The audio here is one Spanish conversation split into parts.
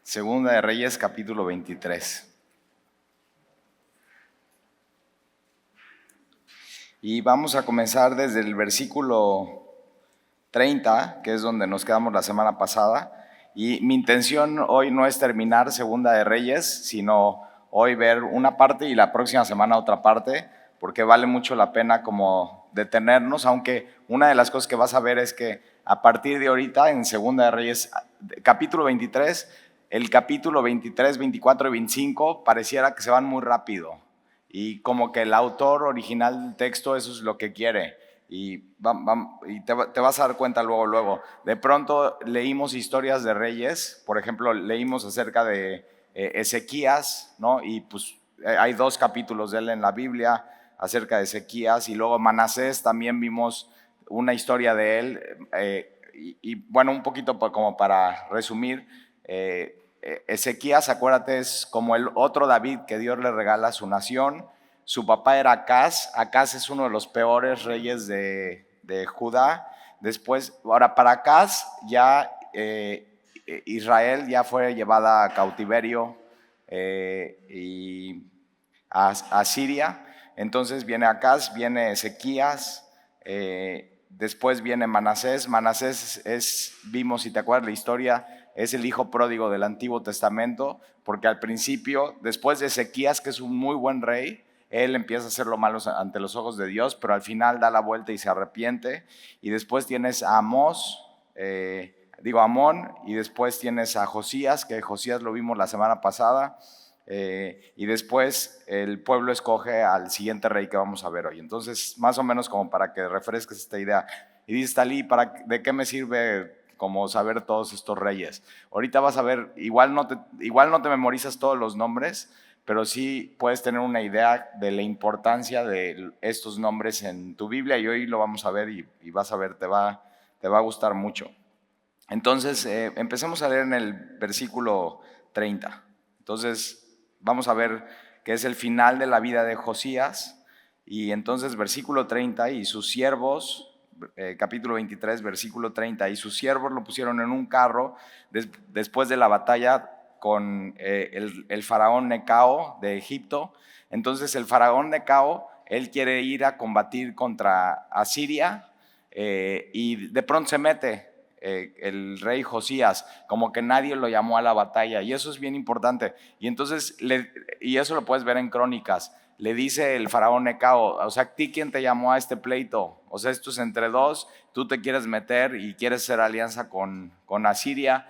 Segunda de Reyes, capítulo 23. Y vamos a comenzar desde el versículo 30, que es donde nos quedamos la semana pasada. Y mi intención hoy no es terminar Segunda de Reyes, sino hoy ver una parte y la próxima semana otra parte, porque vale mucho la pena como detenernos, aunque una de las cosas que vas a ver es que a partir de ahorita en Segunda de Reyes, capítulo 23, el capítulo 23, 24 y 25 pareciera que se van muy rápido. Y como que el autor original del texto eso es lo que quiere. Y te vas a dar cuenta luego. De pronto leímos historias de reyes, por ejemplo, leímos acerca de Ezequías, ¿no? Y pues hay 2 capítulos de él en la Biblia acerca de Ezequías, y luego Manasés también vimos una historia de él. Bueno, un poquito como para resumir, Ezequías, acuérdate, es como el otro David que Dios le regala a su nación. Su papá era Acaz. Acaz es uno de los peores reyes de Judá. Después, ahora para Acaz ya Israel ya fue llevada a cautiverio y a Siria. Entonces viene Acaz, viene Ezequías, después viene Manasés. Manasés vimos, si te acuerdas la historia, es el hijo pródigo del Antiguo Testamento, porque al principio, después de Ezequías, que es un muy buen rey, él empieza a hacer lo malo ante los ojos de Dios, pero al final da la vuelta y se arrepiente. Y después tienes a Amón, y después tienes a Josías, que Josías lo vimos la semana pasada. Y después el pueblo escoge al siguiente rey que vamos a ver hoy. Entonces, más o menos como para que refresques esta idea. Y dices, Talí, ¿de qué me sirve como saber todos estos reyes? Ahorita vas a ver, igual no te memorizas todos los nombres, pero sí puedes tener una idea de la importancia de estos nombres en tu Biblia, y hoy lo vamos a ver y vas a ver, te va a gustar mucho. Entonces, empecemos a leer en el versículo 30. Entonces, vamos a ver que es el final de la vida de Josías. Y entonces, versículo 30, y sus siervos, capítulo 23, versículo 30, y sus siervos lo pusieron en un carro después de la batalla con el faraón Necao de Egipto. Entonces, el faraón Necao, él quiere ir a combatir contra Asiria, y de pronto se mete el rey Josías, como que nadie lo llamó a la batalla, y eso es bien importante. Y entonces, y eso lo puedes ver en Crónicas, le dice el faraón Necao, o sea, ¿a ti quién te llamó a este pleito? O sea, esto es entre dos, tú te quieres meter y quieres hacer alianza con Asiria,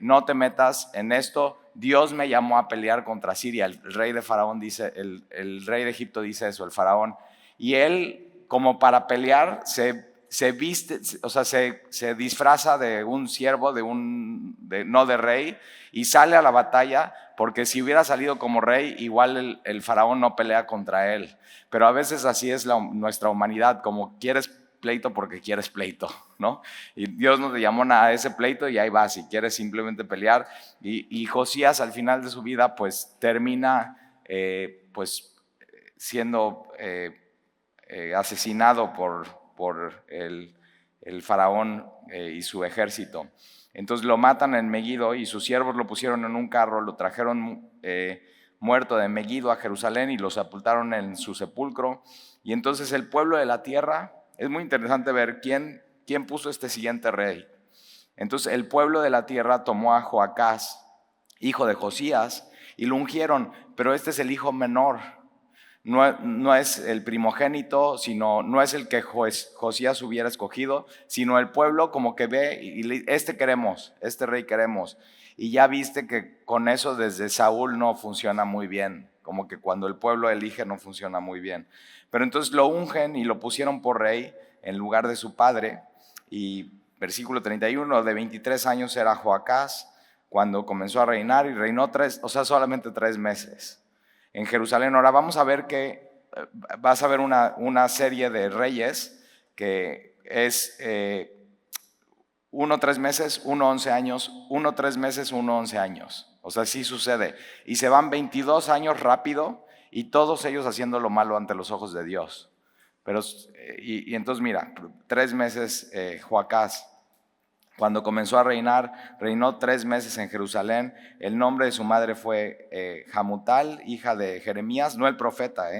no te metas en esto, Dios me llamó a pelear contra Asiria. El rey de Faraón dice, el rey de Egipto dice eso, el faraón, y él como para pelear se viste, o sea, se disfraza de un siervo, no de rey, y sale a la batalla, porque si hubiera salido como rey, igual el faraón no pelea contra él. Pero a veces así es nuestra humanidad, como quieres pleito porque quieres pleito, ¿no? Y Dios no te llamó a ese pleito y ahí vas, si quieres simplemente pelear. Y Josías al final de su vida pues termina pues siendo asesinado por el faraón y su ejército. Entonces lo matan en Megiddo, y sus siervos lo pusieron en un carro, lo trajeron muerto de Megiddo a Jerusalén y lo sepultaron en su sepulcro. Y entonces el pueblo de la tierra, es muy interesante ver quién puso este siguiente rey. Entonces el pueblo de la tierra tomó a Joacás, hijo de Josías, y lo ungieron, pero este es el hijo menor. No es el primogénito, no es el que Josías hubiera escogido, sino el pueblo como que ve y queremos, este rey queremos. Y ya viste que con eso desde Saúl no funciona muy bien, como que cuando el pueblo elige no funciona muy bien. Pero entonces lo ungen y lo pusieron por rey en lugar de su padre. Y versículo 31, de 23 años era Joacás cuando comenzó a reinar, y reinó solamente 3 meses en Jerusalén. Ahora vamos a ver que vas a ver una serie de reyes que es 1 3 meses, 1 11 años, 1 3 meses, 1 11 años. O sea, sí sucede. Y se van 22 años rápido, y todos ellos haciendo lo malo ante los ojos de Dios. Pero, y entonces mira, 3 meses Joacás, Cuando comenzó a reinar, reinó 3 meses en Jerusalén. El nombre de su madre fue Hamutal, hija de Jeremías, no el profeta,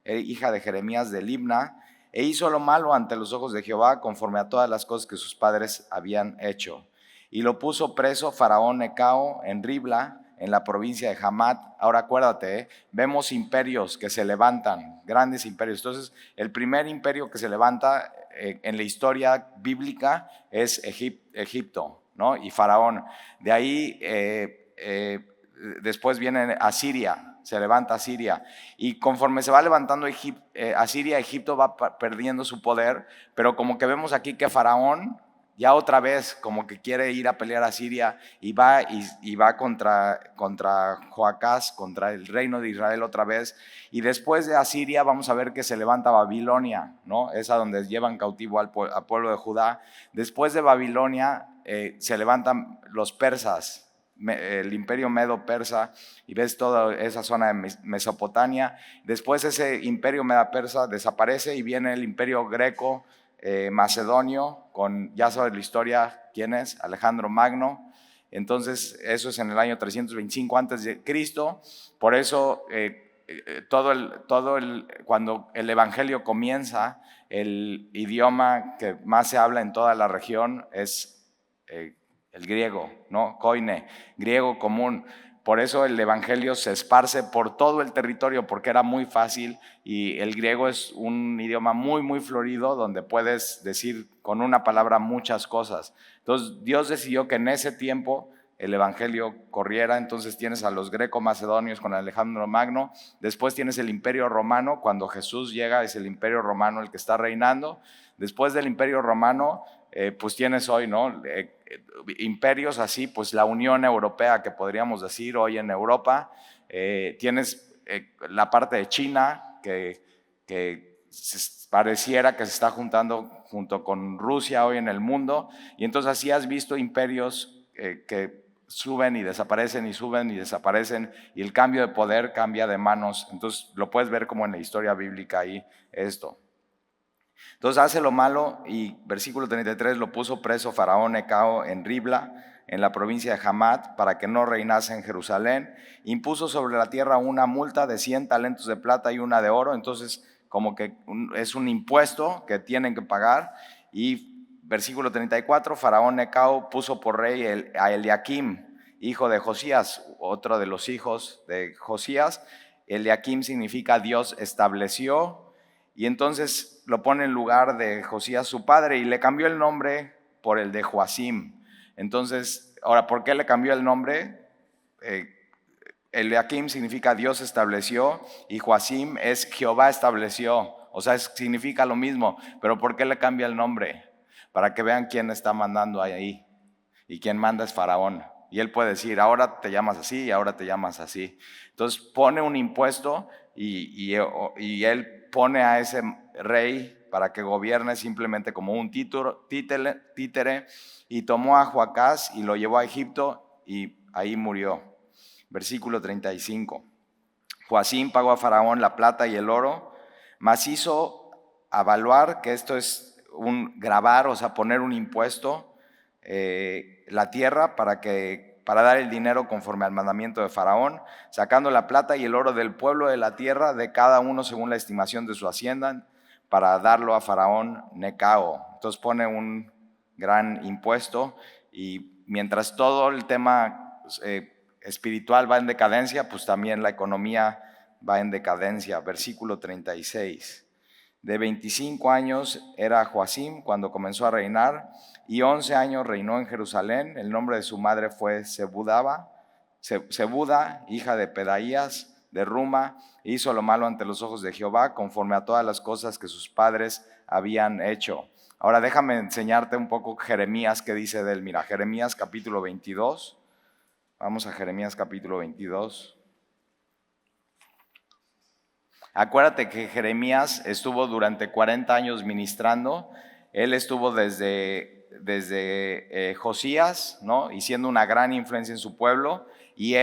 hija de Jeremías de Libna, e hizo lo malo ante los ojos de Jehová, conforme a todas las cosas que sus padres habían hecho. Y lo puso preso Faraón Necao en Ribla, en la provincia de Hamat. Ahora acuérdate, vemos imperios que se levantan, grandes imperios. Entonces, el primer imperio que se levanta en la historia bíblica es Egipto, ¿no? Y Faraón. De ahí después viene Asiria, se levanta Asiria. Y conforme se va levantando Asiria, Egipto va perdiendo su poder, pero como que vemos aquí que Faraón ya otra vez como que quiere ir a pelear a Siria y va contra Joacás, contra el reino de Israel otra vez. Y después de Asiria vamos a ver que se levanta Babilonia, ¿no? Es a donde llevan cautivo al pueblo de Judá. Después de Babilonia se levantan los persas, el imperio medo-persa, y ves toda esa zona de Mesopotamia. Después ese imperio medo-persa desaparece y viene el imperio greco, macedonio, ya sabes la historia, ¿quién es? Alejandro Magno. Entonces eso es en el año 325 a.C. Por eso cuando el evangelio comienza, el idioma que más se habla en toda la región es el griego, ¿no? Koine, griego común. Por eso el evangelio se esparce por todo el territorio, porque era muy fácil, y el griego es un idioma muy, muy florido, donde puedes decir con una palabra muchas cosas. Entonces Dios decidió que en ese tiempo el evangelio corriera. Entonces tienes a los greco-macedonios con Alejandro Magno, después tienes el imperio romano. Cuando Jesús llega es el imperio romano el que está reinando. Después del imperio romano pues tienes hoy, ¿no? Imperios así, pues la Unión Europea, que podríamos decir hoy en Europa. Tienes la parte de China, que pareciera que se está juntando junto con Rusia hoy en el mundo. Y entonces así has visto imperios que suben y desaparecen, y suben y desaparecen, y el cambio de poder cambia de manos. Entonces lo puedes ver como en la historia bíblica ahí esto. Entonces hace lo malo, y versículo 33, lo puso preso Faraón Necao en Ribla, en la provincia de Hamat, para que no reinase en Jerusalén. Impuso sobre la tierra una multa de 100 talentos de plata y una de oro. Entonces como que es un impuesto que tienen que pagar. Y versículo 34, Faraón Necao puso por rey a Eliakim, hijo de Josías, otro de los hijos de Josías. Eliakim significa Dios estableció. Y entonces lo pone en lugar de Josías su padre, y le cambió el nombre por el de Joacim. Entonces, ahora, ¿por qué le cambió el nombre? Eliakim significa Dios estableció, y Joacim es Jehová estableció. O sea, significa lo mismo, pero ¿por qué le cambia el nombre? Para que vean quién está mandando ahí, y quien manda es Faraón. Y él puede decir, ahora te llamas así y ahora te llamas así. Entonces pone un impuesto, y él pone a ese rey para que gobierne simplemente como un títere, y tomó a Joacás y lo llevó a Egipto, y ahí murió. Versículo 35. Joacim pagó a Faraón la plata y el oro, mas hizo avaluar, que esto es un grabar, o sea, poner un impuesto, la tierra para dar el dinero conforme al mandamiento de Faraón, sacando la plata y el oro del pueblo de la tierra, de cada uno según la estimación de su hacienda, para darlo a Faraón Necao. Entonces pone un gran impuesto, y mientras todo el tema espiritual va en decadencia, pues también la economía va en decadencia. Versículo 36. De 25 años era Joacim cuando comenzó a reinar, y 11 años reinó en Jerusalén. El nombre de su madre fue Zebuda, hija de Pedaías de Ruma. Hizo lo malo ante los ojos de Jehová, conforme a todas las cosas que sus padres habían hecho. Ahora déjame enseñarte un poco Jeremías, que dice de él. Mira, Jeremías capítulo 22. Vamos a Jeremías capítulo 22. Acuérdate que Jeremías estuvo durante 40 años ministrando. Él estuvo desde Josías, ¿no? Y siendo una gran influencia en su pueblo. Y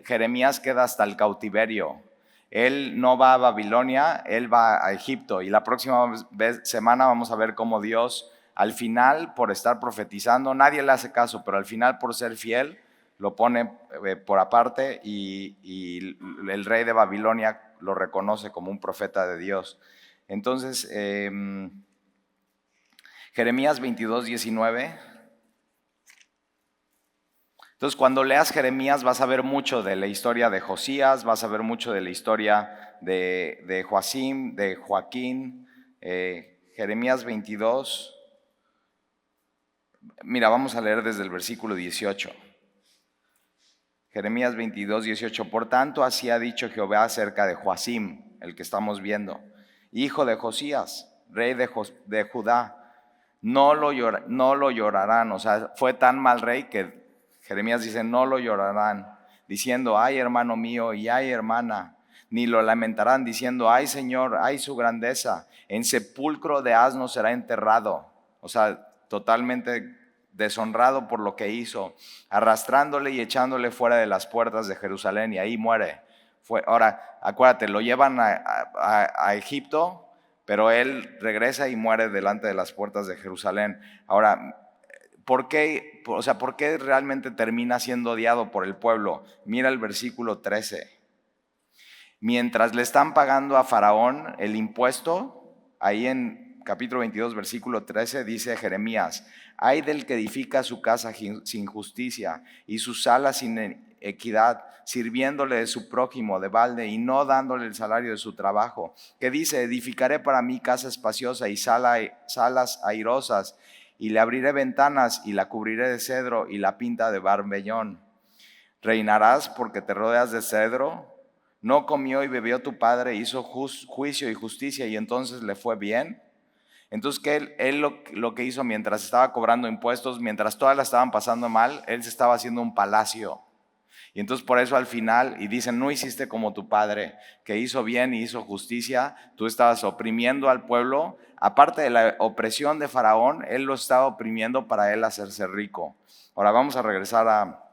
Jeremías, queda hasta el cautiverio. Él no va a Babilonia, él va a Egipto. Y la próxima semana vamos a ver cómo Dios al final, por estar profetizando, nadie le hace caso, pero al final, por ser fiel, lo pone por aparte y el rey de Babilonia lo reconoce como un profeta de Dios. Entonces, Jeremías 22:19. Entonces, cuando leas Jeremías vas a ver mucho de la historia de Josías, vas a ver mucho de la historia de Joacim, de Joaquín. Jeremías 22. Mira, vamos a leer desde el versículo 18. Jeremías 22:18. Por tanto, así ha dicho Jehová acerca de Joacim, el que estamos viendo, hijo de Josías, rey de Judá. No lo llorarán. O sea, fue tan mal rey que Jeremías dice, no lo llorarán, diciendo, ay hermano mío y ay hermana, ni lo lamentarán diciendo, ay Señor, ay su grandeza, en sepulcro de asno será enterrado. O sea, totalmente deshonrado por lo que hizo, arrastrándole y echándole fuera de las puertas de Jerusalén, y ahí muere. Ahora, acuérdate, lo llevan a Egipto, pero él regresa y muere delante de las puertas de Jerusalén. Ahora, ¿por qué realmente termina siendo odiado por el pueblo? Mira el versículo 13. Mientras le están pagando a Faraón el impuesto, ahí en capítulo 22, versículo 13, dice Jeremías, ay del que edifica su casa sin justicia y sus salas sin equidad, sirviéndole de su prójimo de balde y no dándole el salario de su trabajo, que dice, edificaré para mí casa espaciosa y salas airosas, y le abriré ventanas y la cubriré de cedro y la pinta de barbellón. Reinarás porque te rodeas de cedro. No comió y bebió tu padre, hizo juicio y justicia y entonces le fue bien. Entonces, que él lo que hizo mientras estaba cobrando impuestos, mientras todas la estaban pasando mal, él se estaba haciendo un palacio. Y entonces por eso al final, y dicen, no hiciste como tu padre, que hizo bien y hizo justicia, tú estabas oprimiendo al pueblo. Aparte de la opresión de Faraón, él lo estaba oprimiendo para él hacerse rico. Ahora vamos a regresar a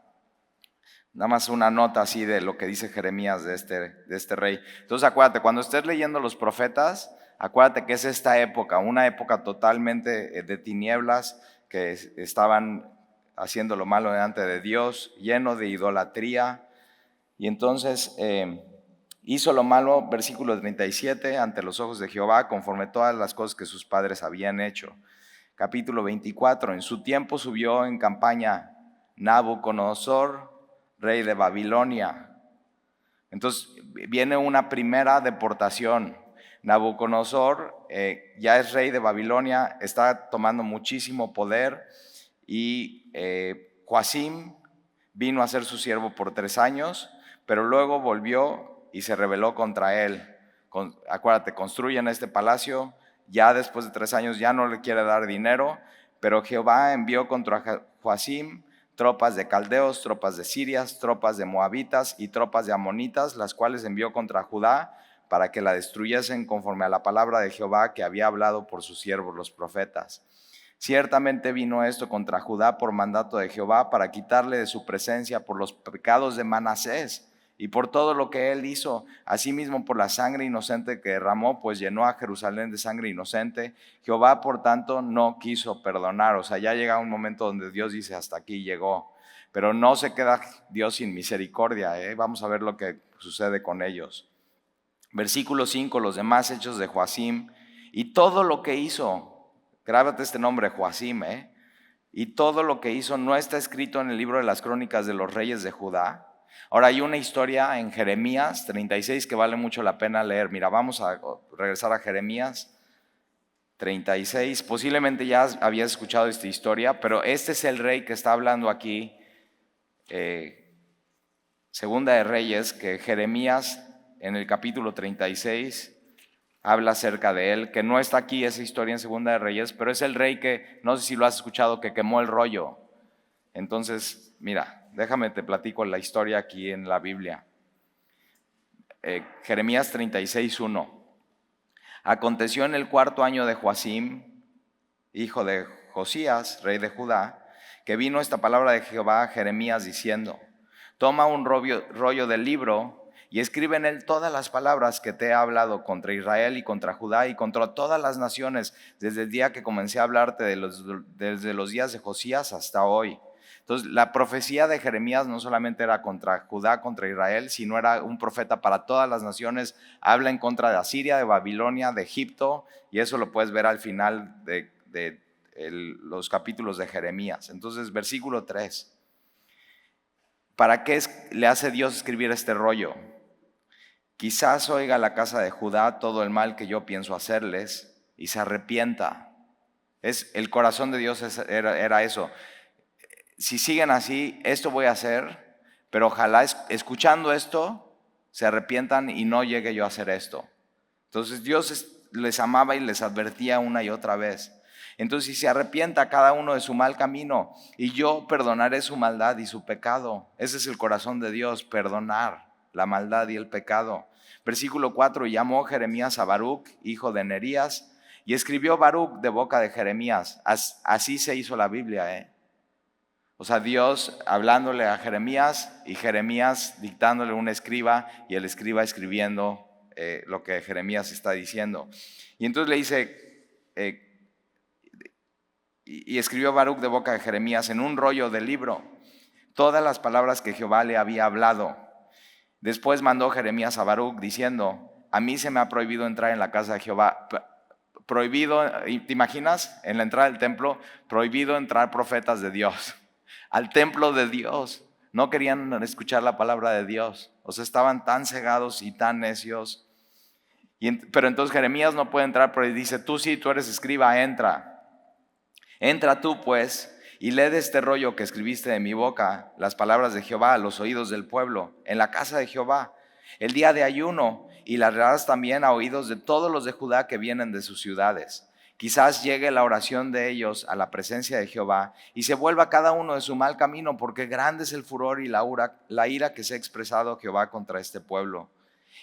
nada más una nota así de lo que dice Jeremías de este rey. Entonces acuérdate, cuando estés leyendo los profetas, acuérdate que es esta época, una época totalmente de tinieblas, que estaban haciendo lo malo delante de Dios, lleno de idolatría. Y entonces hizo lo malo, versículo 37, ante los ojos de Jehová, conforme todas las cosas que sus padres habían hecho. Capítulo 24, en su tiempo subió en campaña Nabucodonosor, rey de Babilonia. Entonces viene una primera deportación. Nabucodonosor ya es rey de Babilonia, está tomando muchísimo poder y Joacim vino a ser su siervo por 3 años, pero luego volvió y se rebeló contra él. Acuérdate, construyen este palacio, ya después de 3 años ya no le quiere dar dinero, pero Jehová envió contra Joacim tropas de caldeos, tropas de sirias, tropas de moabitas y tropas de amonitas, las cuales envió contra Judá para que la destruyesen conforme a la palabra de Jehová que había hablado por sus siervos los profetas. Ciertamente vino esto contra Judá por mandato de Jehová para quitarle de su presencia por los pecados de Manasés y por todo lo que él hizo, asimismo por la sangre inocente que derramó, pues llenó a Jerusalén de sangre inocente. Jehová, por tanto, no quiso perdonar. O sea, ya llega un momento donde Dios dice, hasta aquí llegó. Pero no se queda Dios sin misericordia. Vamos a ver lo que sucede con ellos. Versículo 5, los demás hechos de Joacim y todo lo que hizo. Grábate este nombre, Joacim. Y todo lo que hizo no está escrito en el libro de las crónicas de los reyes de Judá. Ahora hay una historia en Jeremías 36 que vale mucho la pena leer. Mira, vamos a regresar a Jeremías 36. Posiblemente ya habías escuchado esta historia, pero este es el rey que está hablando aquí, Segunda de Reyes, que Jeremías en el capítulo 36 habla acerca de él, que no está aquí esa historia en Segunda de Reyes, pero es el rey que, no sé si lo has escuchado, que quemó el rollo. Entonces, mira, déjame te platico la historia aquí en la Biblia. Jeremías 36:1. Aconteció en el 4.º año de Joacim, hijo de Josías, rey de Judá, que vino esta palabra de Jehová a Jeremías diciendo, toma un rollo del libro y escribe en él todas las palabras que te he hablado contra Israel y contra Judá y contra todas las naciones, desde el día que comencé a hablarte desde los días de Josías hasta hoy. Entonces, la profecía de Jeremías no solamente era contra Judá, contra Israel, sino era un profeta para todas las naciones. Habla en contra de Asiria, de Babilonia, de Egipto, y eso lo puedes ver al final de los capítulos de Jeremías. Entonces, versículo 3. ¿Para qué le hace Dios escribir este rollo? Quizás oiga la casa de Judá todo el mal que yo pienso hacerles y se arrepienta. El corazón de Dios era eso. Si siguen así, esto voy a hacer, pero ojalá escuchando esto se arrepientan y no llegue yo a hacer esto. Entonces Dios les amaba y les advertía una y otra vez. Entonces, si se arrepienta cada uno de su mal camino, y yo perdonaré su maldad y su pecado. Ese es el corazón de Dios, perdonar la maldad y el pecado. Versículo 4, llamó Jeremías a Baruc, hijo de Nerías, y escribió Baruc de boca de Jeremías. Así se hizo la Biblia, O sea, Dios hablándole a Jeremías y Jeremías dictándole un escriba y el escriba escribiendo lo que Jeremías está diciendo. Y entonces le dice, y escribió Baruc de boca de Jeremías en un rollo de libro todas las palabras que Jehová le había hablado. Después mandó Jeremías a Baruc diciendo, a mí se me ha prohibido entrar en la casa de Jehová. Prohibido, ¿te imaginas? En la entrada del templo, prohibido entrar profetas de Dios al templo de Dios. No querían escuchar la palabra de Dios. O sea, estaban tan cegados y tan necios. Pero entonces Jeremías no puede entrar, pero dice, tú sí, tú eres escriba, entra. Entra tú pues y lee de este rollo que escribiste de mi boca, las palabras de Jehová a los oídos del pueblo, en la casa de Jehová, el día de ayuno, y las harás también a oídos de todos los de Judá que vienen de sus ciudades. Quizás llegue la oración de ellos a la presencia de Jehová y se vuelva cada uno de su mal camino, porque grande es el furor y la ira que se ha expresado Jehová contra este pueblo.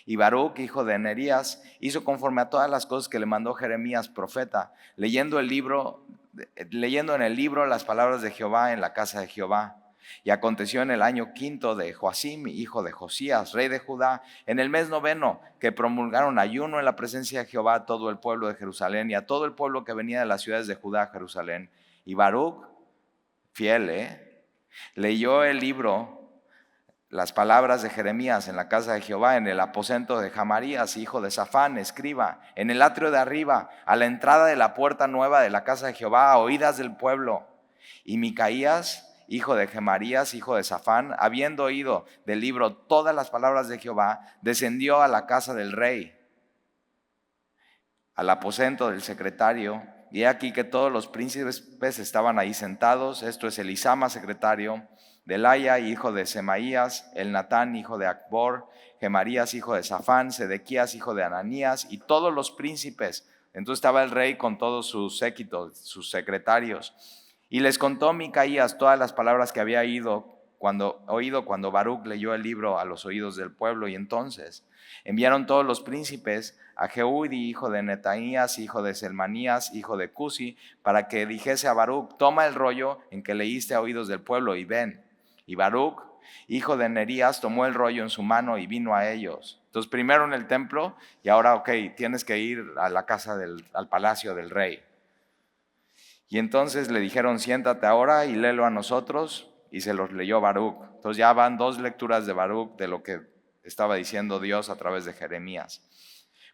Y Baruc, hijo de Nerías, hizo conforme a todas las cosas que le mandó Jeremías, profeta, leyendo en el libro las palabras de Jehová en la casa de Jehová. Y aconteció en el año 5 de Joacim, hijo de Josías, rey de Judá, en el mes 9, que promulgaron ayuno en la presencia de Jehová a todo el pueblo de Jerusalén y a todo el pueblo que venía de las ciudades de Judá a Jerusalén. Y Baruc, fiel, leyó el libro, las palabras de Jeremías en la casa de Jehová, en el aposento de Jamarías, hijo de Safán, escriba, en el atrio de arriba, a la entrada de la puerta nueva de la casa de Jehová, a oídas del pueblo. Y Micaías, hijo de Gemarías, hijo de Safán, habiendo oído del libro todas las palabras de Jehová, descendió a la casa del rey, al aposento del secretario, y he aquí que todos los príncipes estaban ahí sentados. Esto es Elisama, secretario, Delaya, hijo de Semaías, Elnatán, hijo de Acbor, Gemarías, hijo de Safán, Sedequías, hijo de Ananías, y todos los príncipes. Entonces estaba el rey con todos sus séquitos, sus secretarios. Y les contó Micaías todas las palabras que había oído cuando Baruc leyó el libro a los oídos del pueblo. Y entonces enviaron todos los príncipes a Jehudi, hijo de Netanías, hijo de Selmanías, hijo de Cusi, para que dijese a Baruc, toma el rollo en que leíste a oídos del pueblo y ven. Y Baruc, hijo de Nerías, tomó el rollo en su mano y vino a ellos. Entonces primero en el templo y ahora, tienes que ir a la casa al palacio del rey. Y entonces le dijeron, siéntate ahora y léelo a nosotros, y se los leyó Baruc. Entonces ya van 2 lecturas de Baruc de lo que estaba diciendo Dios a través de Jeremías.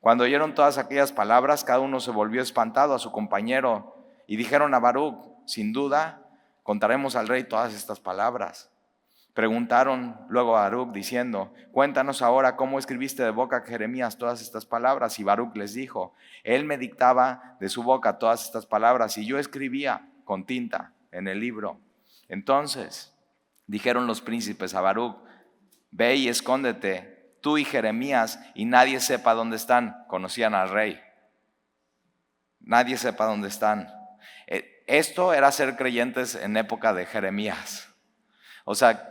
Cuando oyeron todas aquellas palabras, cada uno se volvió espantado a su compañero y dijeron a Baruc, sin duda, contaremos al rey todas estas palabras. Preguntaron luego a Baruc diciendo, cuéntanos ahora cómo escribiste de boca a Jeremías todas estas palabras. Y Baruc les dijo, él me dictaba de su boca todas estas palabras y yo escribía con tinta en el libro. Entonces dijeron los príncipes a Baruc, ve y escóndete, tú y Jeremías, y nadie sepa dónde están. Conocían al rey. Nadie sepa dónde están. Esto era ser creyentes en época de Jeremías. O sea,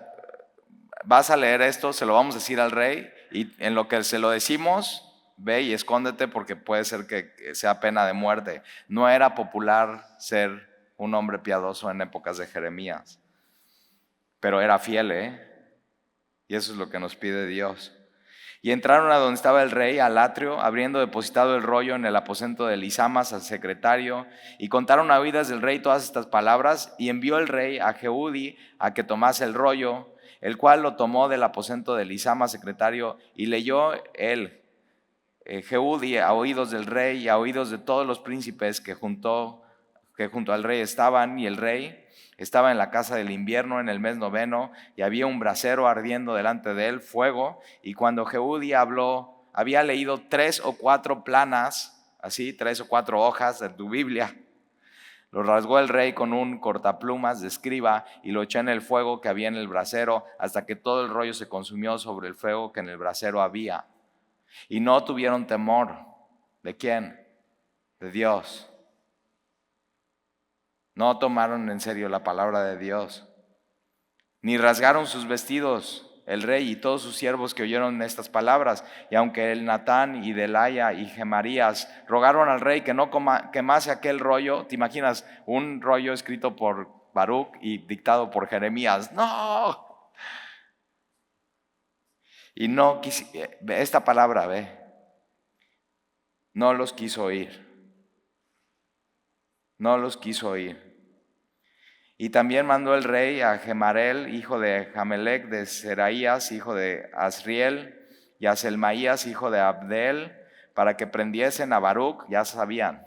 vas a leer esto, se lo vamos a decir al rey, y en lo que se lo decimos, ve y escóndete porque puede ser que sea pena de muerte. No era popular ser un hombre piadoso en épocas de Jeremías, pero era fiel, y eso es lo que nos pide Dios. Y entraron a donde estaba el rey, al atrio, habiendo depositado el rollo en el aposento de Elisamas, al secretario, y contaron a oídas del rey todas estas palabras, y envió el rey a Jehudi a que tomase el rollo, el cual lo tomó del aposento de Elisamas, secretario, y leyó él, Jehudi, a oídos del rey y a oídos de todos los príncipes que junto al rey estaban, y el rey estaba en la casa del invierno en el mes 9, y había un brasero ardiendo delante de él, fuego, y cuando Jehudi habló, había leído 3 o 4 planas, así, 3 o 4 hojas de tu Biblia. Lo rasgó el rey con un cortaplumas de escriba y lo echó en el fuego que había en el brasero, hasta que todo el rollo se consumió sobre el fuego que en el brasero había. Y no tuvieron temor. ¿De quién? De Dios. No tomaron en serio la palabra de Dios, ni rasgaron sus vestidos el rey y todos sus siervos que oyeron estas palabras. Y aunque el Natán y Delaya y Gemarías rogaron al rey que no quemase aquel rollo, ¿te imaginas un rollo escrito por Baruc y dictado por Jeremías? ¡No! Y no esta palabra, no los quiso oír. No los quiso oír. Y también mandó el rey a Gemarel, hijo de Jamelec, de Seraías, hijo de Asriel, y a Selmaías, hijo de Abdel, para que prendiesen a Baruc, ya sabían,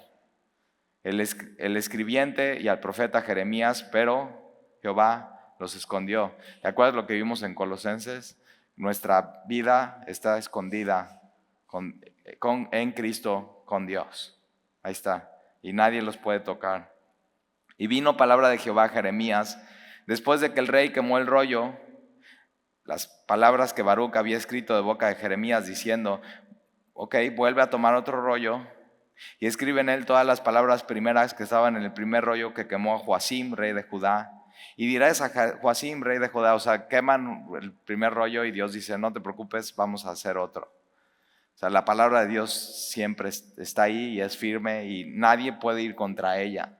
el escribiente, y al profeta Jeremías, pero Jehová los escondió. ¿Te acuerdas lo que vimos en Colosenses? Nuestra vida está escondida en Cristo, con Dios. Ahí está. Y nadie los puede tocar. Y vino palabra de Jehová a Jeremías, después de que el rey quemó el rollo, las palabras que Baruc había escrito de boca de Jeremías, diciendo: ok, vuelve a tomar otro rollo y escribe en él todas las palabras primeras que estaban en el primer rollo que quemó Joacim, rey de Judá. Y dirás a Joacim, rey de Judá, o sea, queman el primer rollo y Dios dice: no te preocupes, vamos a hacer otro. O sea, la palabra de Dios siempre está ahí y es firme y nadie puede ir contra ella.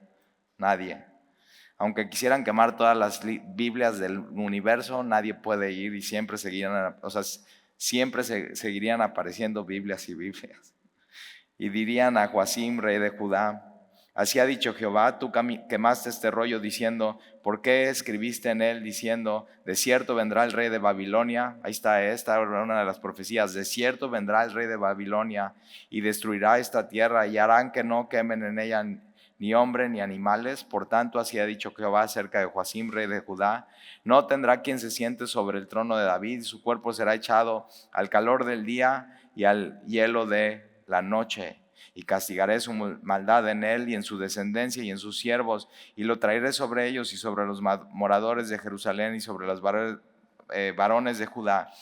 Nadie. Aunque quisieran quemar todas las Biblias del universo, nadie puede ir y siempre seguirían, seguirían apareciendo Biblias y Biblias. Y dirían a Joacim, rey de Judá: así ha dicho Jehová, tú quemaste este rollo diciendo: ¿por qué escribiste en él diciendo: de cierto vendrá el rey de Babilonia? Ahí está, esta era una de las profecías: de cierto vendrá el rey de Babilonia y destruirá esta tierra, y harán que no quemen en ella ni hombre ni animales. Por tanto, así ha dicho Jehová acerca de Joacim, rey de Judá: no tendrá quien se siente sobre el trono de David, su cuerpo será echado al calor del día y al hielo de la noche. Y castigaré su maldad en él y en su descendencia y en sus siervos, y lo traeré sobre ellos y sobre los moradores de Jerusalén y sobre los varones de Judá,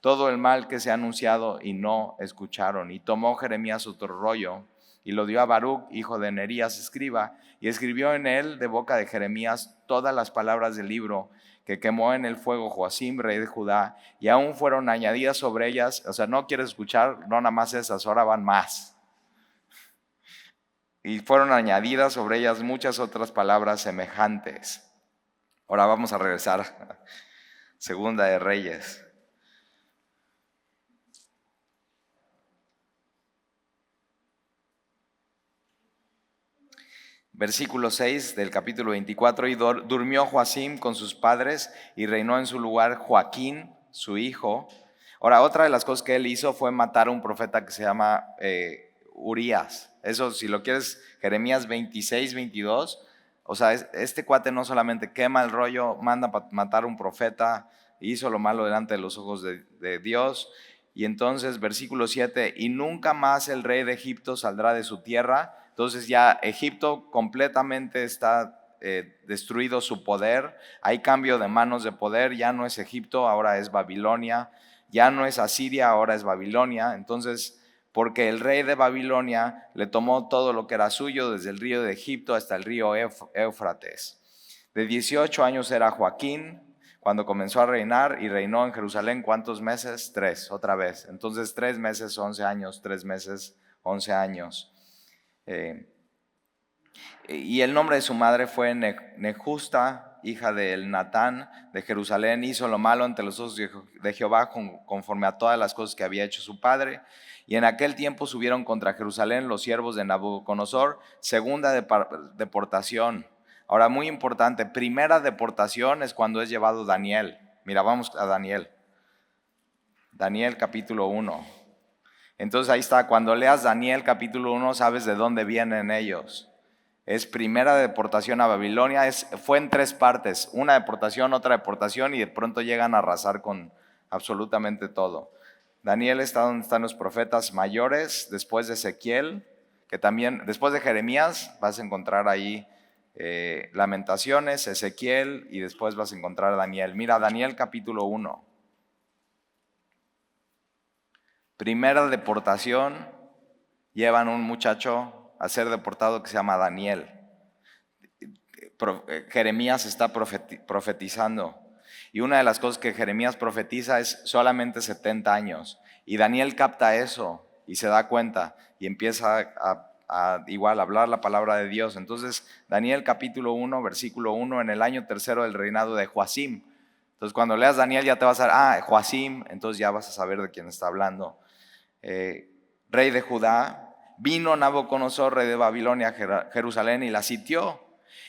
todo el mal que se ha anunciado, y no escucharon. Y tomó Jeremías otro rollo y lo dio a Baruc, hijo de Nerías, escriba, y escribió en él de boca de Jeremías todas las palabras del libro que quemó en el fuego Joacim, rey de Judá, y aún fueron añadidas sobre ellas. O sea, no quieres escuchar, no nada más esas, ahora van más. Y fueron añadidas sobre ellas muchas otras palabras semejantes. Ahora vamos a regresar a Segunda de Reyes. Versículo 6 del capítulo 24. Y durmió Joacim con sus padres y reinó en su lugar Joaquín, su hijo. Ahora, otra de las cosas que él hizo fue matar a un profeta que se llama Urías. Eso, si lo quieres, Jeremías 26, 22. O sea, este cuate no solamente quema el rollo, manda matar a un profeta, hizo lo malo delante de los ojos de Dios. Y entonces, versículo 7, y nunca más el rey de Egipto saldrá de su tierra. Entonces ya Egipto completamente está destruido su poder, hay cambio de manos de poder, ya no es Egipto, ahora es Babilonia, ya no es Asiria, ahora es Babilonia. Entonces, porque el rey de Babilonia le tomó todo lo que era suyo, desde el río de Egipto hasta el río Éufrates. De 18 años era Joaquín cuando comenzó a reinar, y reinó en Jerusalén, ¿cuántos meses? 3, otra vez. Entonces 3 meses, 11 años, 3 meses, 11 años. Y el nombre de su madre fue Nehusta, hija de Elnatán de Jerusalén, hizo lo malo ante los ojos de Jehová conforme a todas las cosas que había hecho su padre. Y en aquel tiempo subieron contra Jerusalén los siervos de Nabucodonosor, segunda deportación. Ahora, muy importante, primera deportación es cuando es llevado Daniel. Mira, vamos a Daniel. Daniel capítulo 1. Entonces ahí está, cuando leas Daniel capítulo 1 sabes de dónde vienen ellos. Es primera deportación a Babilonia, fue en 3 partes, una deportación, otra deportación, y de pronto llegan a arrasar con absolutamente todo. Daniel está donde están los profetas mayores, después de Ezequiel, que también, después de Jeremías vas a encontrar ahí Lamentaciones, Ezequiel, y después vas a encontrar a Daniel. Mira, Daniel capítulo 1. Primera deportación, llevan un muchacho a ser deportado que se llama Daniel. Jeremías está profetizando. Y una de las cosas que Jeremías profetiza es solamente 70 años. Y Daniel capta eso y se da cuenta y empieza a igual hablar la palabra de Dios. Entonces, Daniel capítulo 1, versículo 1, en el año 3 del reinado de Joacim. Entonces, cuando leas Daniel ya te vas a ver, Joacim, entonces ya vas a saber de quién está hablando. Rey de Judá, vino Nabucodonosor, rey de Babilonia, a Jerusalén y la sitió.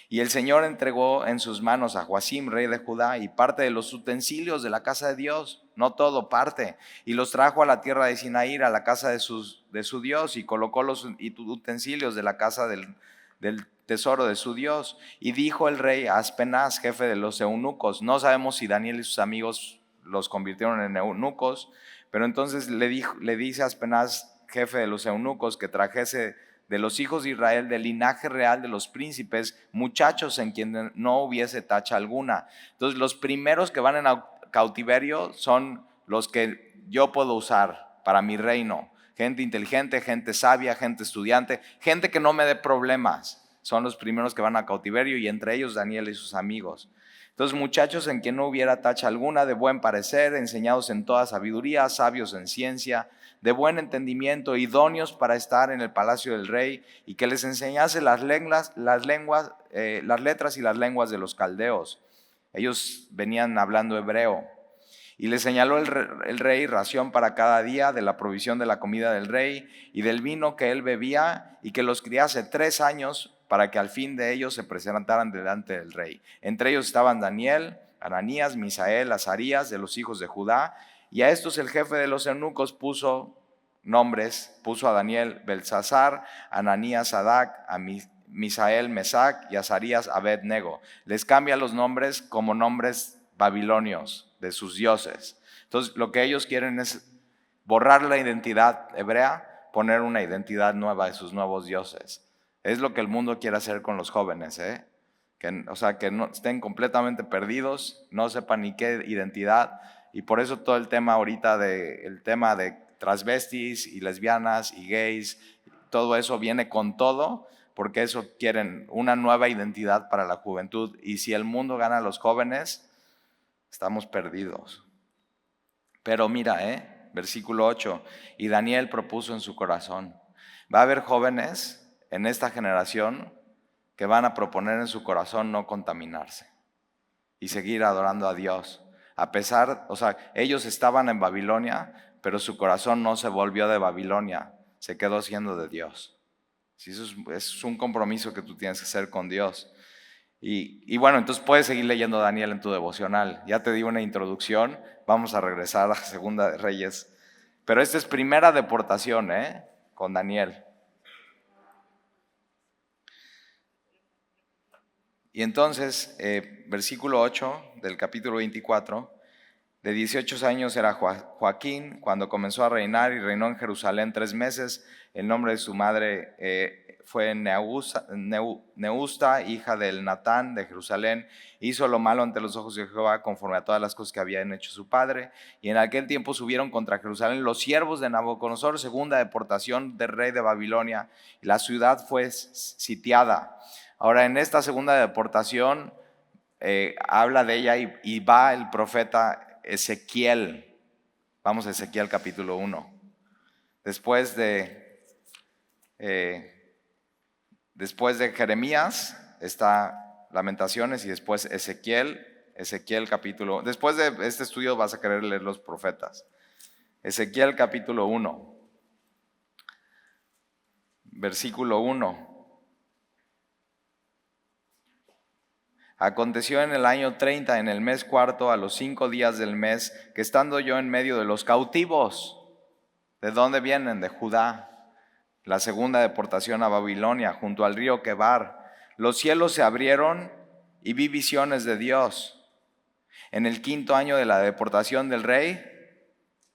Y el Señor entregó en sus manos a Joacim, rey de Judá, y parte de los utensilios de la casa de Dios, no todo, parte, y los trajo a la tierra de Sinaí, a la casa de su Dios, y colocó los utensilios de la casa del tesoro de su Dios. Y dijo el rey a Aspenaz, jefe de los eunucos, no sabemos si Daniel y sus amigos los convirtieron en eunucos, pero entonces le dice a Aspenaz, jefe de los eunucos, que trajese de los hijos de Israel, del linaje real de los príncipes, muchachos en quien no hubiese tacha alguna. Entonces los primeros que van en cautiverio son los que yo puedo usar para mi reino. Gente inteligente, gente sabia, gente estudiante, gente que no me dé problemas. Son los primeros que van a cautiverio, y entre ellos Daniel y sus amigos. Entonces, muchachos en quien no hubiera tacha alguna, de buen parecer, enseñados en toda sabiduría, sabios en ciencia, de buen entendimiento, idóneos para estar en el palacio del rey, y que les enseñase las letras y las lenguas de los caldeos. Ellos venían hablando hebreo. Y le señaló el rey ración para cada día de la provisión de la comida del rey y del vino que él bebía, y que los criase 3 años para que al fin de ellos se presentaran delante del rey. Entre ellos estaban Daniel, Ananías, Misael, Azarías, de los hijos de Judá, y a estos el jefe de los eunucos puso nombres, puso a Daniel Belsasar, Ananías Sadrac, a Misael Mesac y Azarías Abed-nego. Les cambia los nombres como nombres babilonios de sus dioses. Entonces lo que ellos quieren es borrar la identidad hebrea, poner una identidad nueva de sus nuevos dioses. Es lo que el mundo quiere hacer con los jóvenes, que no estén completamente perdidos, no sepan ni qué identidad, y por eso todo el tema ahorita el tema de transvestis y lesbianas y gays, todo eso viene con todo, porque eso quieren, una nueva identidad para la juventud. Y si el mundo gana a los jóvenes, estamos perdidos. Pero mira, versículo 8, y Daniel propuso en su corazón. Va a haber jóvenes en esta generación que van a proponer en su corazón no contaminarse y seguir adorando a Dios. A pesar, ellos estaban en Babilonia, pero su corazón no se volvió de Babilonia, se quedó siendo de Dios. Eso es un compromiso que tú tienes que hacer con Dios. Y bueno, entonces puedes seguir leyendo Daniel en tu devocional. Ya te di una introducción, vamos a regresar a Segunda de Reyes. Pero esta es primera deportación, con Daniel. Y entonces, versículo 8 del capítulo 24, de 18 años era Joaquín cuando comenzó a reinar, y reinó en Jerusalén 3 meses. El nombre de su madre fue Neusta, hija del Natán de Jerusalén. Hizo lo malo ante los ojos de Jehová, conforme a todas las cosas que habían hecho su padre. Y en aquel tiempo subieron contra Jerusalén los siervos de Nabucodonosor, segunda deportación del rey de Babilonia, y la ciudad fue sitiada. Ahora, en esta segunda deportación habla de ella y va el profeta Ezequiel. Vamos a Ezequiel capítulo 1. Después de Jeremías está Lamentaciones y después Ezequiel capítulo. Después de este estudio vas a querer leer los profetas. Ezequiel capítulo 1, versículo 1. Aconteció en el año 30, en el mes cuarto, a los 5 días del mes, que estando yo en medio de los cautivos, ¿de dónde vienen? De Judá, la segunda deportación a Babilonia, junto al río Quebar, los cielos se abrieron y vi visiones de Dios. En el 5.º año de la deportación del rey,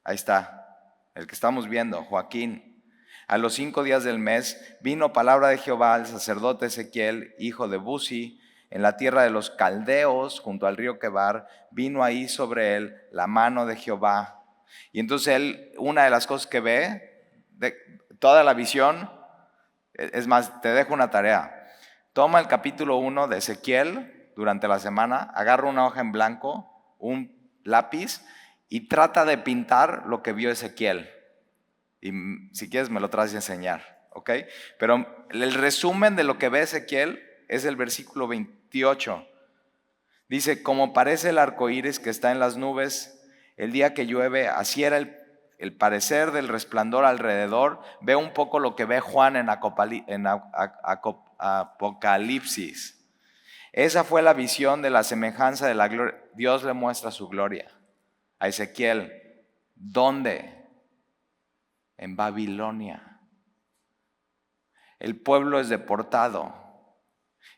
ahí está, el que estamos viendo, Joaquín. A los 5 días del mes vino palabra de Jehová al sacerdote Ezequiel, hijo de Buzi, en la tierra de los caldeos, junto al río Quebar, vino ahí sobre él la mano de Jehová. Y entonces él, una de las cosas que ve, de toda la visión, es más, te dejo una tarea. Toma el capítulo 1 de Ezequiel durante la semana, agarra una hoja en blanco, un lápiz y trata de pintar lo que vio Ezequiel. Y si quieres me lo traes a enseñar, ¿ok? Pero el resumen de lo que ve Ezequiel es el versículo 28. Dice, como parece el arco iris que está en las nubes el día que llueve, así era el parecer del resplandor alrededor. Ve un poco lo que ve Juan en Apocalipsis. Esa fue la visión de la semejanza de la gloria. Dios le muestra su gloria a Ezequiel. ¿Dónde? En Babilonia. El pueblo es deportado.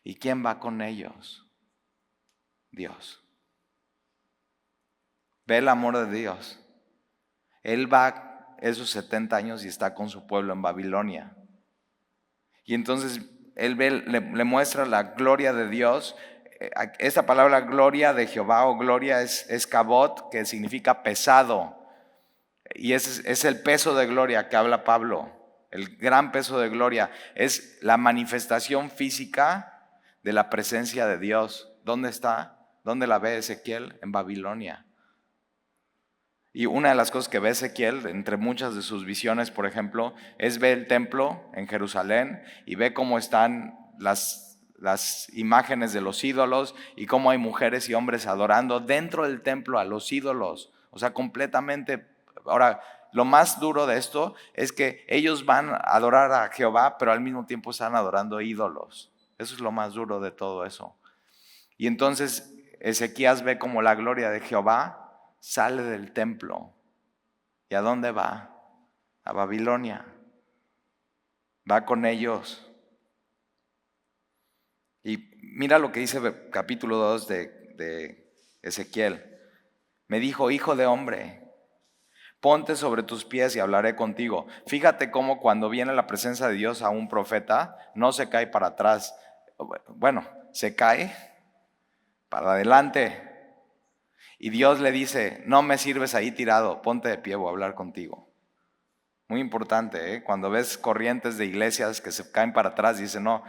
¿Y quién va con ellos? Dios. Ve el amor de Dios. Él va esos 70 años y está con su pueblo en Babilonia. Y entonces él le muestra la gloria de Dios. Esta palabra gloria de Jehová o gloria es kabod, que significa pesado. Y es el peso de gloria que habla Pablo. El gran peso de gloria es la manifestación física de la presencia de Dios. ¿Dónde está? ¿Dónde la ve Ezequiel? En Babilonia. Y una de las cosas que ve Ezequiel, entre muchas de sus visiones, por ejemplo, es ver el templo en Jerusalén y ve cómo están las imágenes de los ídolos y cómo hay mujeres y hombres adorando dentro del templo a los ídolos. O sea, completamente. Ahora, lo más duro de esto es que ellos van a adorar a Jehová, pero al mismo tiempo están adorando ídolos. Eso es lo más duro de todo eso. Y entonces Ezequías ve como la gloria de Jehová sale del templo. ¿Y a dónde va? A Babilonia. Va con ellos. Y mira lo que dice el capítulo 2 de Ezequiel. Me dijo, hijo de hombre, ponte sobre tus pies y hablaré contigo. Fíjate cómo cuando viene la presencia de Dios a un profeta, no se cae para atrás. Bueno, se cae para adelante. Y Dios le dice, no me sirves ahí tirado, ponte de pie, voy a hablar contigo. Muy importante, ¿eh? Cuando ves corrientes de iglesias que se caen para atrás, dice no,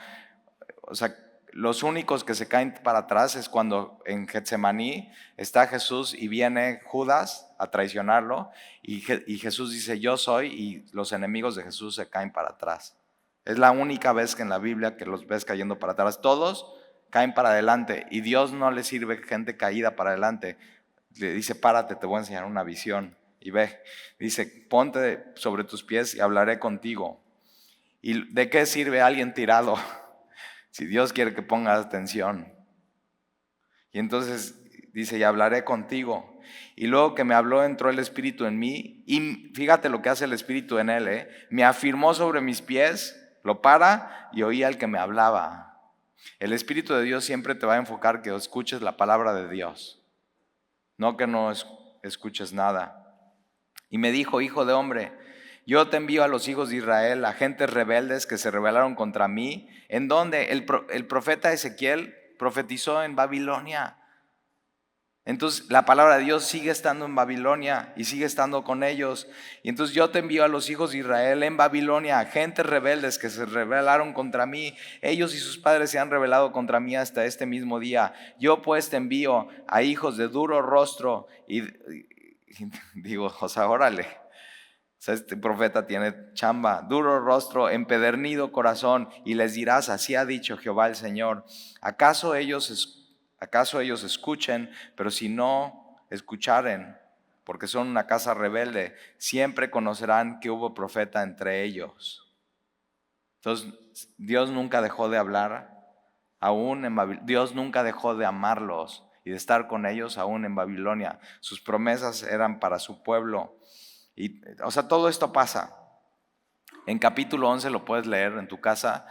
o sea, los únicos que se caen para atrás es cuando en Getsemaní está Jesús y viene Judas a traicionarlo y Jesús dice yo soy y los enemigos de Jesús se caen para atrás. Es la única vez que en la Biblia que los ves cayendo para atrás. Todos caen para adelante y Dios no le sirve gente caída para adelante. Le dice párate, te voy a enseñar una visión. Y ve, dice ponte sobre tus pies y hablaré contigo. ¿Y de qué sirve alguien tirado? Si Dios quiere que pongas atención. Y entonces dice, y hablaré contigo. Y luego que me habló, entró el Espíritu en mí. Y fíjate lo que hace el Espíritu en él. Me afirmó sobre mis pies, lo para y oí al que me hablaba. El Espíritu de Dios siempre te va a enfocar que escuches la palabra de Dios. No que no escuches nada. Y me dijo, hijo de hombre, yo te envío a los hijos de Israel, a gentes rebeldes que se rebelaron contra mí. ¿En dónde? El profeta Ezequiel profetizó en Babilonia. Entonces la palabra de Dios sigue estando en Babilonia y sigue estando con ellos. Y entonces yo te envío a los hijos de Israel en Babilonia, a gentes rebeldes que se rebelaron contra mí. Ellos y sus padres se han rebelado contra mí hasta este mismo día. Yo pues te envío a hijos de duro rostro y digo, o sea, órale. sea, este profeta tiene chamba, duro rostro, empedernido corazón, y les dirás, así ha dicho Jehová el Señor, ¿acaso ellos escuchen? Pero si no escucharen, porque son una casa rebelde, siempre conocerán que hubo profeta entre ellos. Entonces, Dios nunca dejó de hablar, Dios nunca dejó de amarlos y de estar con ellos aún en Babilonia. Sus promesas eran para su pueblo. Y, o sea, todo esto pasa. En capítulo 11 lo puedes leer en tu casa.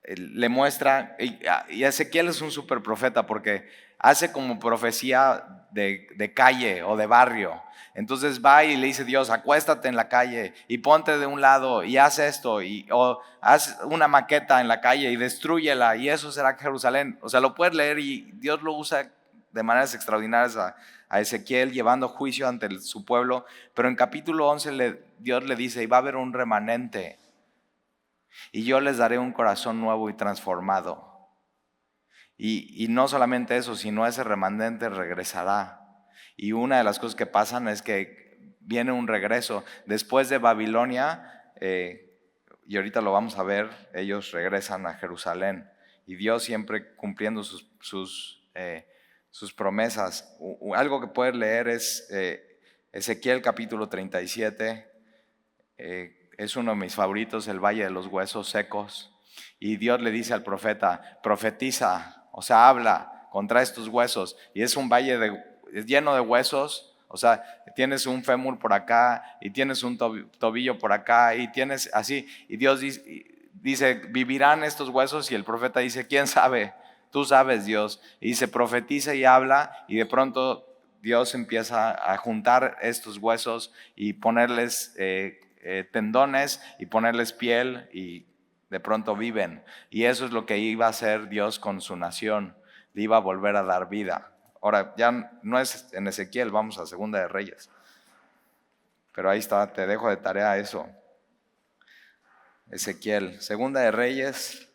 Le muestra, y Ezequiel es un super profeta porque hace como profecía de calle o de barrio. Entonces va y le dice Dios, acuéstate en la calle y ponte de un lado y haz esto, o haz una maqueta en la calle y destrúyela y eso será Jerusalén. O sea, lo puedes leer y Dios lo usa de maneras extraordinarias a Ezequiel llevando juicio ante su pueblo. Pero en capítulo 11 Dios le dice, y va a haber un remanente. Y yo les daré un corazón nuevo y transformado. Y no solamente eso, sino ese remanente regresará. Y una de las cosas que pasan es que viene un regreso. Después de Babilonia, y ahorita lo vamos a ver, ellos regresan a Jerusalén. Y Dios siempre cumpliendo sus promesas. Algo que puedes leer es Ezequiel capítulo 37. Es uno de mis favoritos, el Valle de los Huesos Secos. Y Dios le dice al profeta, profetiza, o sea, habla contra estos huesos. Y es un valle lleno de huesos, o sea, tienes un fémur por acá y tienes un tobillo por acá y tienes así. Y Dios dice, ¿vivirán estos huesos? Y el profeta dice, ¿quién sabe? Tú sabes, Dios. Y dice, profetiza y habla, y de pronto Dios empieza a juntar estos huesos y ponerles tendones y ponerles piel y de pronto viven. Y eso es lo que iba a hacer Dios con su nación, le iba a volver a dar vida. Ahora, ya no es en Ezequiel, vamos a Segunda de Reyes. Pero ahí está, te dejo de tarea eso. Ezequiel, Segunda de Reyes,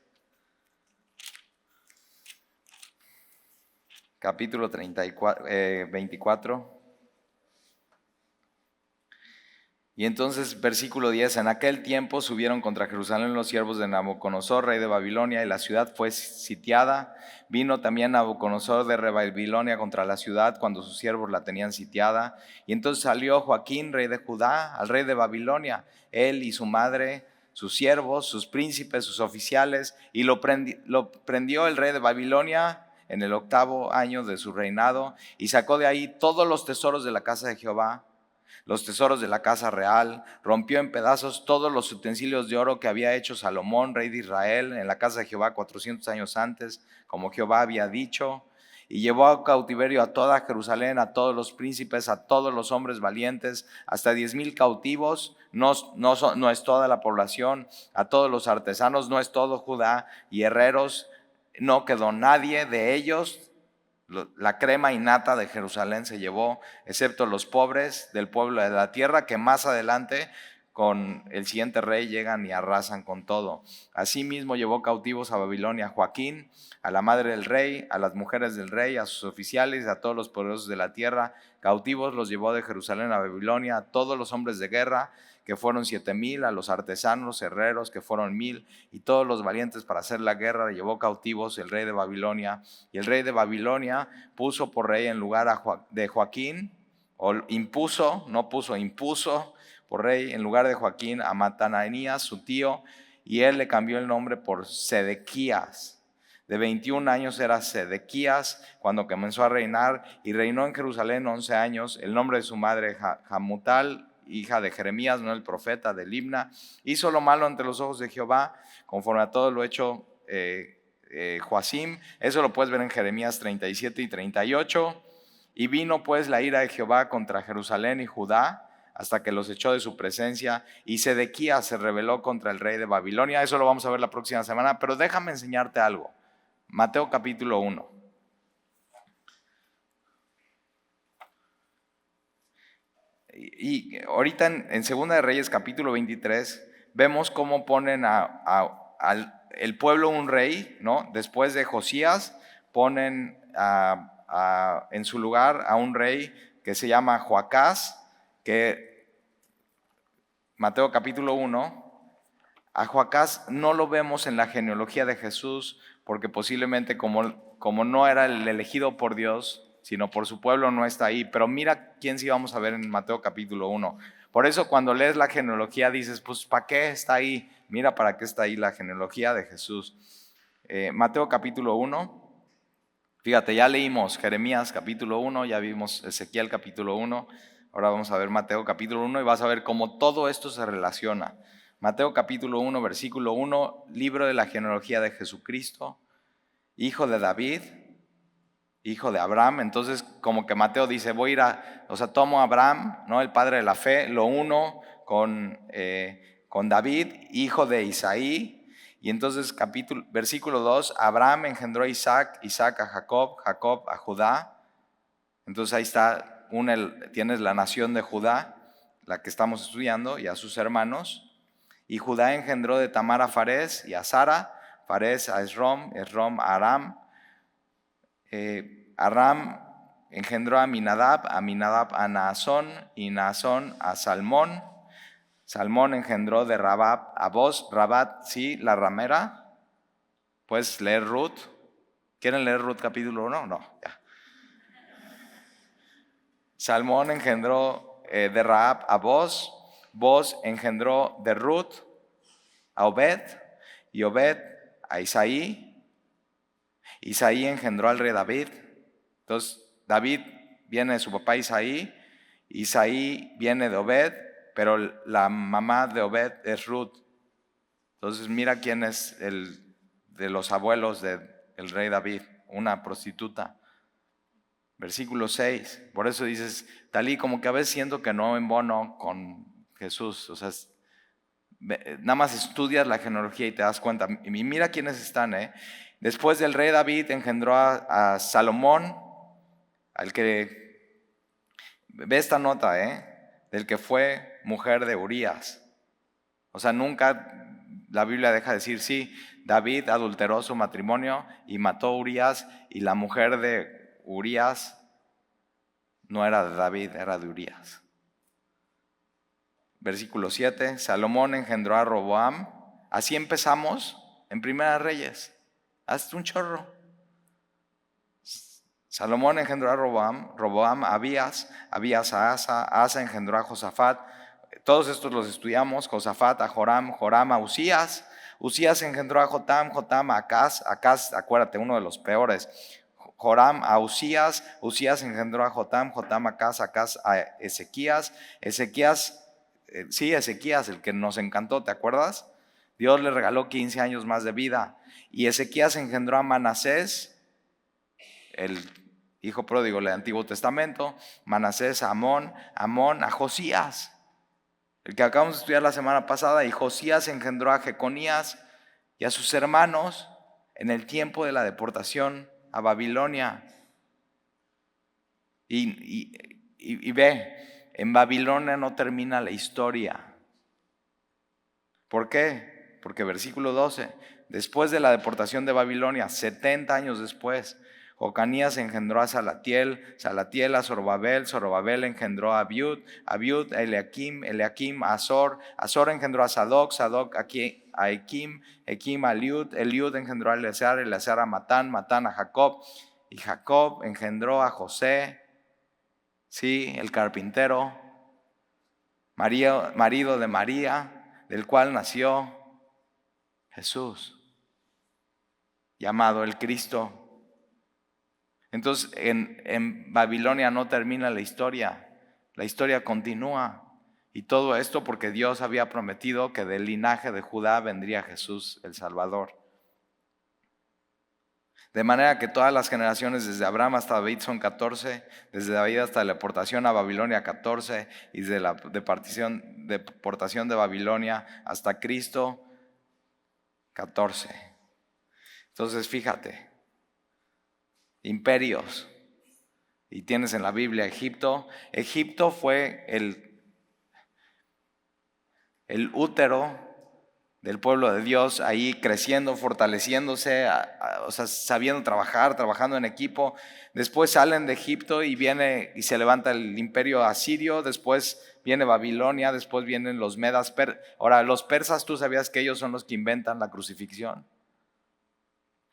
capítulo 24. Y entonces, versículo 10, en aquel tiempo subieron contra Jerusalén los siervos de Nabucodonosor, rey de Babilonia, y la ciudad fue sitiada. Vino también Nabucodonosor de Babilonia contra la ciudad cuando sus siervos la tenían sitiada. Y entonces salió Joaquín, rey de Judá, al rey de Babilonia, él y su madre, sus siervos, sus príncipes, sus oficiales, y lo prendió el rey de Babilonia en el 8º año de su reinado, y sacó de ahí todos los tesoros de la casa de Jehová, los tesoros de la casa real, rompió en pedazos todos los utensilios de oro que había hecho Salomón, rey de Israel, en la casa de Jehová 400 años antes, como Jehová había dicho, y llevó a cautiverio a toda Jerusalén, a todos los príncipes, a todos los hombres valientes, hasta 10,000 cautivos, no es toda la población, a todos los artesanos, no es todo Judá, y herreros, no quedó nadie de ellos. La crema innata de Jerusalén se llevó, excepto los pobres del pueblo de la tierra, que más adelante con el siguiente rey llegan y arrasan con todo. Asimismo llevó cautivos a Babilonia a Joaquín, a la madre del rey, a las mujeres del rey, a sus oficiales, a todos los poderosos de la tierra. Cautivos los llevó de Jerusalén a Babilonia, a todos los hombres de guerra, que fueron 7,000, a los artesanos, herreros, que fueron 1,000, y todos los valientes para hacer la guerra llevó cautivos el rey de Babilonia. Y el rey de Babilonia puso por rey en lugar de Joaquín, o impuso por rey en lugar de Joaquín a Matananías, su tío, y él le cambió el nombre por Sedequías. De 21 años era Sedequías cuando comenzó a reinar, y reinó en Jerusalén 11 años. El nombre de su madre Hamutal, hija de Jeremías, no el profeta, de Libna. Hizo lo malo ante los ojos de Jehová, conforme a todo lo hecho Joacim. Eso lo puedes ver en Jeremías 37 y 38. Y vino pues la ira de Jehová contra Jerusalén y Judá, hasta que los echó de su presencia, y Sedequías se rebeló contra el rey de Babilonia. Eso lo vamos a ver la próxima semana, pero déjame enseñarte algo. Mateo capítulo 1. Y ahorita en Segunda de Reyes capítulo 23 vemos cómo ponen al el pueblo un rey, ¿no? Después de Josías ponen en su lugar a un rey que se llama Joacás, que Mateo capítulo 1, a Joacás no lo vemos en la genealogía de Jesús porque posiblemente como no era el elegido por Dios, sino por su pueblo, no está ahí. Pero mira quién sí vamos a ver en Mateo capítulo 1. Por eso cuando lees la genealogía dices, pues ¿para qué está ahí? Mira para qué está ahí la genealogía de Jesús. Mateo capítulo 1. Fíjate, ya leímos Jeremías capítulo 1, ya vimos Ezequiel capítulo 1, ahora vamos a ver Mateo capítulo 1 y vas a ver cómo todo esto se relaciona. Mateo capítulo 1, versículo 1, libro de la genealogía de Jesucristo, hijo de David, hijo de Abraham. Entonces como que Mateo dice, tomo a Abraham, ¿no? El padre de la fe, lo uno con David, hijo de Isaí. Y entonces versículo 2, Abraham engendró a Isaac, Isaac a Jacob, Jacob a Judá. Entonces ahí está, tienes la nación de Judá, la que estamos estudiando, y a sus hermanos. Y Judá engendró de Tamar a Farés y a Sara, Farés a Esrom, Esrom a Aram. Aram engendró a Aminadab a Naasón, y Naasón a Salmón. Salmón engendró de Rabab a Boz, Rabat, sí, la ramera. ¿Puedes leer Ruth? ¿Quieren leer Ruth capítulo 1? No, ya. Salmón engendró de Rahab a Boz, Boz engendró de Ruth a Obed, y Obed a Isaí. Isaí engendró al rey David. Entonces David viene de su papá Isaí, Isaí viene de Obed, pero la mamá de Obed es Ruth. Entonces mira quién es de los abuelos del rey David, una prostituta. Versículo 6, por eso dices, Talí, como que a veces siento que no embono con Jesús, o sea, nada más estudias la genealogía y te das cuenta. Y mira quiénes están, Después del rey David engendró a Salomón, al que, ve esta nota, del que fue mujer de Urías. O sea, nunca la Biblia deja de decir, sí, David adulteró su matrimonio y mató a Urías, y la mujer de Urías no era de David, era de Urías. Versículo 7, Salomón engendró a Roboam. Así empezamos en Primera Reyes. Hazte un chorro. Salomón engendró a Roboam, Roboam a Abías, Abías a Asa, Asa engendró a Josafat. Todos estos los estudiamos, Josafat a Joram, Joram a Usías, Usías engendró a Jotam, Jotam a Acaz, Acaz, acuérdate, uno de los peores. Joram a Usías, Usías engendró a Jotam, Jotam a Acaz, Acaz a Ezequías, Ezequías, Ezequías, el que nos encantó, ¿te acuerdas? Dios le regaló 15 años más de vida. Y Ezequías engendró a Manasés, el hijo pródigo del Antiguo Testamento, Manasés a Amón, Amón a Josías, el que acabamos de estudiar la semana pasada, y Josías engendró a Jeconías y a sus hermanos en el tiempo de la deportación a Babilonia. Y ve, en Babilonia no termina la historia. ¿Por qué? Porque versículo 12, después de la deportación de Babilonia, 70 años después, Jocanías engendró a Salatiel, Salatiel a Zorobabel, Zorobabel engendró a Abiud, Abiud a Eliakim a Azor, Azor engendró a Sadoc, Sadoc a Ekim, Ekim a Eliud, Eliud engendró a Eleazar, Eleazar a Matán, Matán a Jacob, y Jacob engendró a José, sí, el carpintero, marido de María, del cual nació Jesús, llamado el Cristo. Entonces en Babilonia no termina la historia continúa. Y todo esto porque Dios había prometido que del linaje de Judá vendría Jesús el Salvador. De manera que todas las generaciones desde Abraham hasta David son 14, desde David hasta la deportación a Babilonia 14, y desde la deportación de Babilonia hasta Cristo 14. Entonces fíjate, imperios, y tienes en la Biblia Egipto. Egipto fue el útero del pueblo de Dios ahí creciendo, fortaleciéndose, o sea, sabiendo trabajar, trabajando en equipo. Después salen de Egipto y viene y se levanta el imperio asirio, después viene Babilonia, después vienen los medas. Ahora, los persas, ¿tú sabías que ellos son los que inventan la crucifixión?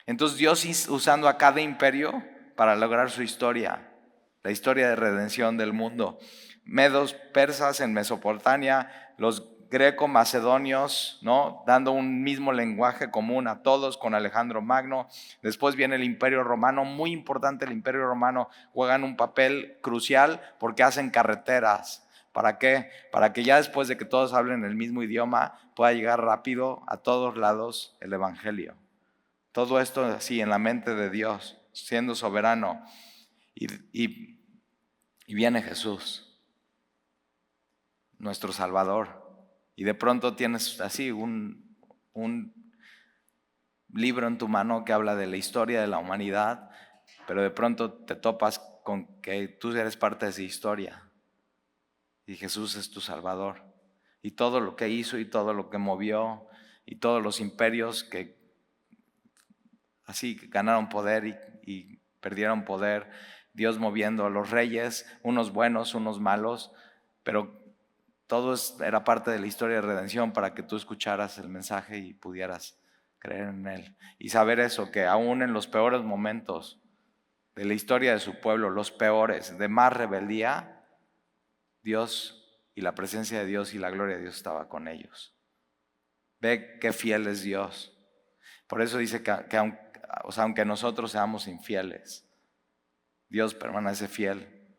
Entonces Dios usando a cada imperio para lograr su historia, la historia de redención del mundo. Medos, persas en Mesopotamia, los greco-macedonios, ¿no? Dando un mismo lenguaje común a todos con Alejandro Magno. Después viene el Imperio Romano, muy importante el Imperio Romano, juegan un papel crucial porque hacen carreteras. ¿Para qué? Para que ya después de que todos hablen el mismo idioma pueda llegar rápido a todos lados el Evangelio. Todo esto así en la mente de Dios, siendo soberano. Y viene Jesús, nuestro Salvador. Y de pronto tienes así un libro en tu mano que habla de la historia de la humanidad, pero de pronto te topas con que tú eres parte de esa historia. Y Jesús es tu Salvador. Y todo lo que hizo y todo lo que movió y todos los imperios que así ganaron poder y perdieron poder, Dios moviendo a los reyes, unos buenos, unos malos, pero todo era parte de la historia de redención para que tú escucharas el mensaje y pudieras creer en él. Y saber eso, que aún en los peores momentos de la historia de su pueblo, los peores, de más rebeldía, Dios y la presencia de Dios y la gloria de Dios estaba con ellos. Ve qué fiel es Dios. Por eso dice que aunque nosotros seamos infieles, Dios permanece fiel.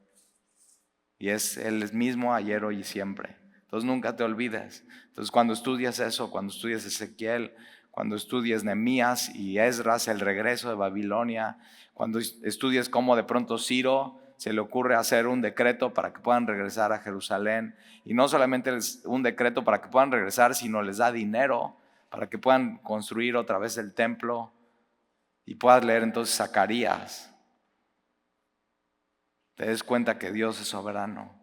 Y es Él mismo ayer, hoy y siempre. Entonces nunca te olvides. Entonces cuando estudias eso, cuando estudias Ezequiel, cuando estudias Nehemías y Esdras, el regreso de Babilonia, cuando estudias cómo de pronto Ciro se le ocurre hacer un decreto para que puedan regresar a Jerusalén. Y no solamente un decreto para que puedan regresar, sino les da dinero para que puedan construir otra vez el templo. Y puedas leer entonces Zacarías. Te des cuenta que Dios es soberano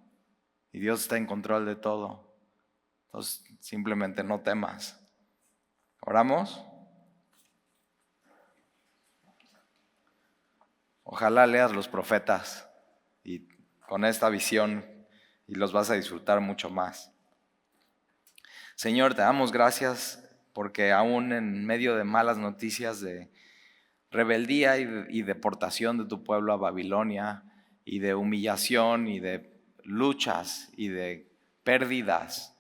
y Dios está en control de todo. Entonces simplemente no temas. ¿Oramos? Ojalá leas los profetas y con esta visión y los vas a disfrutar mucho más. Señor, te damos gracias porque aún en medio de malas noticias de rebeldía y deportación de tu pueblo a Babilonia y de humillación y de luchas y de pérdidas,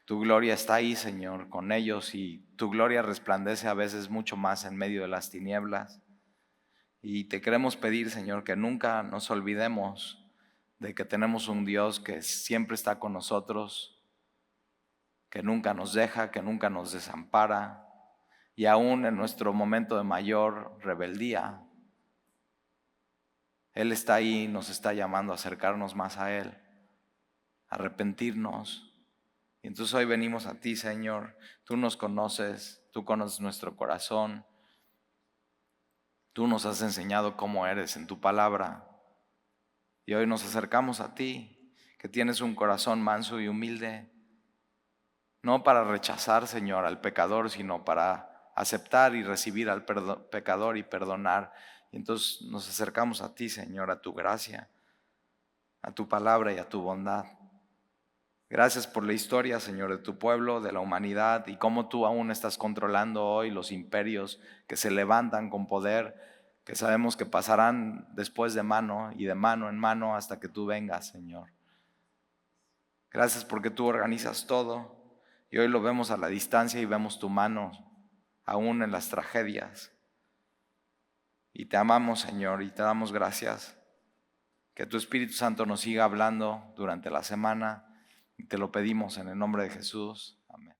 tu gloria está ahí, Señor, con ellos, y tu gloria resplandece a veces mucho más en medio de las tinieblas. Y te queremos pedir, Señor, que nunca nos olvidemos de que tenemos un Dios que siempre está con nosotros, que nunca nos deja, que nunca nos desampara, y aún en nuestro momento de mayor rebeldía, Él está ahí, nos está llamando a acercarnos más a Él, a arrepentirnos. Y entonces hoy venimos a ti, Señor. Tú nos conoces, tú conoces nuestro corazón. Tú nos has enseñado cómo eres en tu palabra. Y hoy nos acercamos a ti, que tienes un corazón manso y humilde. No para rechazar, Señor, al pecador, sino para aceptar y recibir al pecador y perdonar. Y entonces nos acercamos a ti, Señor, a tu gracia, a tu palabra y a tu bondad. Gracias por la historia, Señor, de tu pueblo, de la humanidad, y cómo tú aún estás controlando hoy los imperios que se levantan con poder, que sabemos que pasarán después de mano y de mano en mano hasta que tú vengas, Señor. Gracias porque tú organizas todo y hoy lo vemos a la distancia y vemos tu mano aún en las tragedias. Y te amamos, Señor, y te damos gracias. Que tu Espíritu Santo nos siga hablando durante la semana. Y te lo pedimos en el nombre de Jesús. Amén.